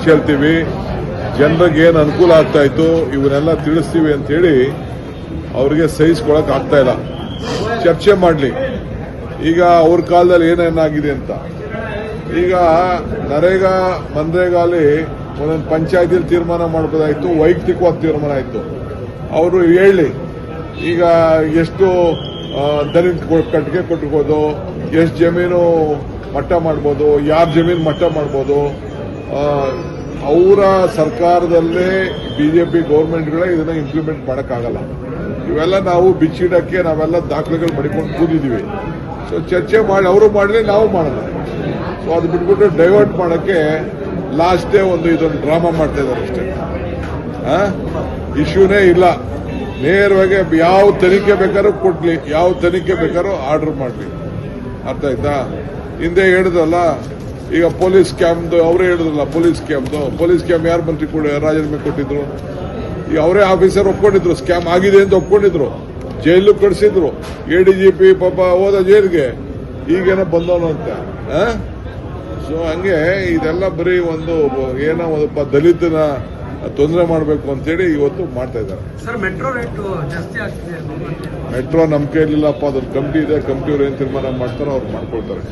ಕೇಳ್ತೀವಿ, ಜನರಿಗೆ ಏನು ಅನುಕೂಲ ಆಗ್ತಾ ಇತ್ತು ಇವನ್ನೆಲ್ಲ ತಿಳಿಸ್ತೀವಿ ಅಂತೇಳಿ ಅವ್ರಿಗೆ ಸಹಿಸ್ಕೊಳಕ್ ಆಗ್ತಾ ಇಲ್ಲ. ಚರ್ಚೆ ಮಾಡಲಿ ಈಗ ಅವ್ರ ಕಾಲದಲ್ಲಿ ಏನೇನಾಗಿದೆ ಅಂತ. ಈಗ ನರೇಗಾ ಮನ್ರೇಗಾಲಿ ಒಂದೊಂದು ಪಂಚಾಯತಿಯಲ್ಲಿ ತೀರ್ಮಾನ ಮಾಡಬಹುದಾಯಿತು, ವೈಯಕ್ತಿಕವಾಗಿ ತೀರ್ಮಾನ ಆಯಿತು. ಅವರು ಹೇಳಿ ಈಗ ಎಷ್ಟು ದಲಿತ ಕಟ್ಟಿಗೆ ಕೊಟ್ಟಿರ್ಬೋದು, ಎಷ್ಟು ಜಮೀನು ಮಟ್ಟ ಮಾಡ್ಬೋದು, ಯಾರ ಜಮೀನು ಮಟ್ಟ ಮಾಡ್ಬೋದು. ಅವರ ಸರ್ಕಾರದಲ್ಲೇ ಬಿಜೆಪಿ ಗೌರ್ಮೆಂಟ್ಗಳೇ ಇದನ್ನ ಇಂಪ್ಲಿಮೆಂಟ್ ಮಾಡೋಕ್ಕಾಗಲ್ಲ. ಇವೆಲ್ಲ ನಾವು ಬಿಚ್ಚಿಡಕ್ಕೆ ನಾವೆಲ್ಲ ದಾಖಲೆಗಳು ಮಡಿಕೊಂಡು ಕೂದಿದ್ದೀವಿ. ಸೊ ಚರ್ಚೆ ಮಾಡಿ ಅವರು ಮಾಡಲಿ, ನಾವು ಮಾಡೋದು. ಸೊ ಅದು ಬಿಟ್ಬಿಟ್ಟು ಡೈವರ್ಟ್ ಮಾಡೋಕ್ಕೆ ಲಾಸ್ಟ್ ಡೇ ಇದೊಂದು ಡ್ರಾಮಾ ಮಾಡ್ತಾ ಇದ್ದಾರೆ ಅಷ್ಟೇ. ಇಶ್ಯೂನೇ ಇಲ್ಲ. ನೇರವಾಗಿ ಯಾವ ತನಿಖೆ ಬೇಕಾದ್ರೂ ಕೊಡ್ಲಿ, ಯಾವ ತನಿಖೆ ಬೇಕಾದ್ರೂ ಆರ್ಡರ್ ಮಾಡಲಿ. ಅರ್ಥ ಆಯ್ತಾ? ಹಿಂದೆ ಹೇಳಿದ್ರಲ್ಲ, ಈಗ ಪೊಲೀಸ್ ಕ್ಯಾಂಪ್ದು ಅವರೇ ಹೇಳಿದ್ರಲ್ಲ, ಪೊಲೀಸ್ ಕ್ಯಾಂಪ್ ಯಾರು ಮಂತ್ರಿ ಕೂಡ ರಾಜೀನಾಮೆ ಕೊಟ್ಟಿದ್ರು? ಈಗ ಅವರೇ ಆಫೀಸರ್ ಒಪ್ಕೊಂಡಿದ್ರು, ಸ್ಕ್ಯಾಮ್ ಆಗಿದೆ ಅಂತ ಒಪ್ಕೊಂಡಿದ್ರು, ಜೈಲು ಕಳಿಸಿದ್ರು. ಎಡಿಜಿಪಿ ಪಾಪ ಹೋದ ಜೈಲ್ಗೆ, ಈಗೇನೋ ಬಂದವನು ಅಂತ. ಸೊ ಹಂಗೆ ಇದೆಲ್ಲ ಬರೀ ಏನೋ ಒಬ್ಬ ದಲಿತನ ತೊಂದರೆ ಮಾಡಬೇಕು ಅಂತೇಳಿ ಇವತ್ತು ಮಾಡ್ತಾ ಇದ್ದಾರೆ. ಮೆಟ್ರೋ ನಮ್ಮ ಕೈಲಿಲ್ಲಪ್ಪ, ಅದ್ರ ಕಮಿಟಿ ಇದೆ, ಕಮಿಟಿಯವ್ರು ಏನ್ ತೀರ್ಮಾನ ಮಾಡ್ತಾರೋ ಅವ್ರು ಮಾಡ್ಕೊಳ್ತಾರೆ.